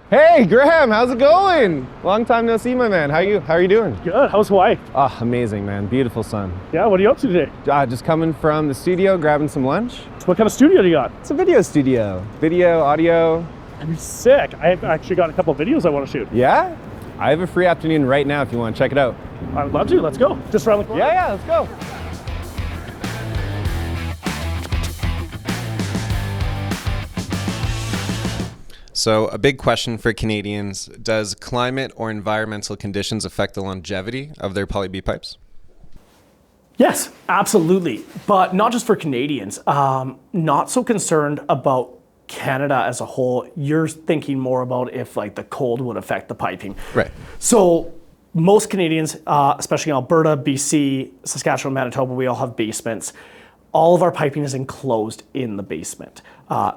Hey, Graham, how's it going? Long time no see, my man. How are you doing? Good. How's Hawaii? Ah, amazing, man. Beautiful sun. Yeah, what are you up to today? Just coming from the studio, grabbing some lunch. What kind of studio do you got? It's a video studio. Video, audio. I'm sick. I've actually got a couple of videos I want to shoot. Yeah? I have a free afternoon right now if you want to check it out. I'd love to. Let's go. Just around the corner. Yeah, let's go. So a big question for Canadians, does climate or environmental conditions affect the longevity of their poly-B pipes? Yes, absolutely. But not just for Canadians. Not so concerned about Canada as a whole. You're thinking more about if like the cold would affect the piping. Right. So most Canadians, especially in Alberta, BC, Saskatchewan, Manitoba, we all have basements. All of our piping is enclosed in the basement.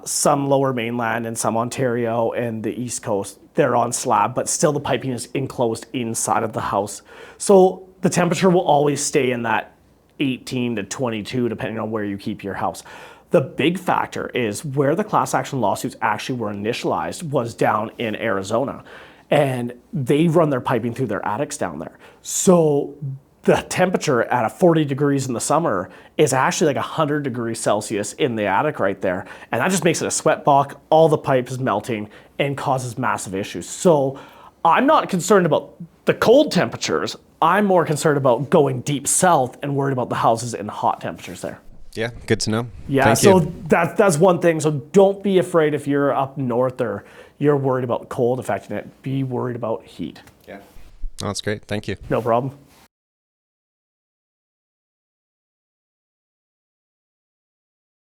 Some lower mainland and some Ontario and the East Coast, they're on slab, but still the piping is enclosed inside of the house. So the temperature will always stay in that 18 to 22, depending on where you keep your house. The big factor is where the class action lawsuits actually were initialized was down in Arizona. And they run their piping through their attics down there. So the temperature at 40 degrees in the summer is actually like 100 degrees Celsius in the attic right there. And that just makes it a sweat box. All the pipe is melting and causes massive issues. So I'm not concerned about the cold temperatures. I'm more concerned about going deep south and worried about the houses in hot temperatures there. Yeah, good to know. Yeah, Thank so you. that's one thing. So don't be afraid if you're up north or you're worried about cold affecting it. Be worried about heat. Yeah. Oh, that's great. Thank you. No problem.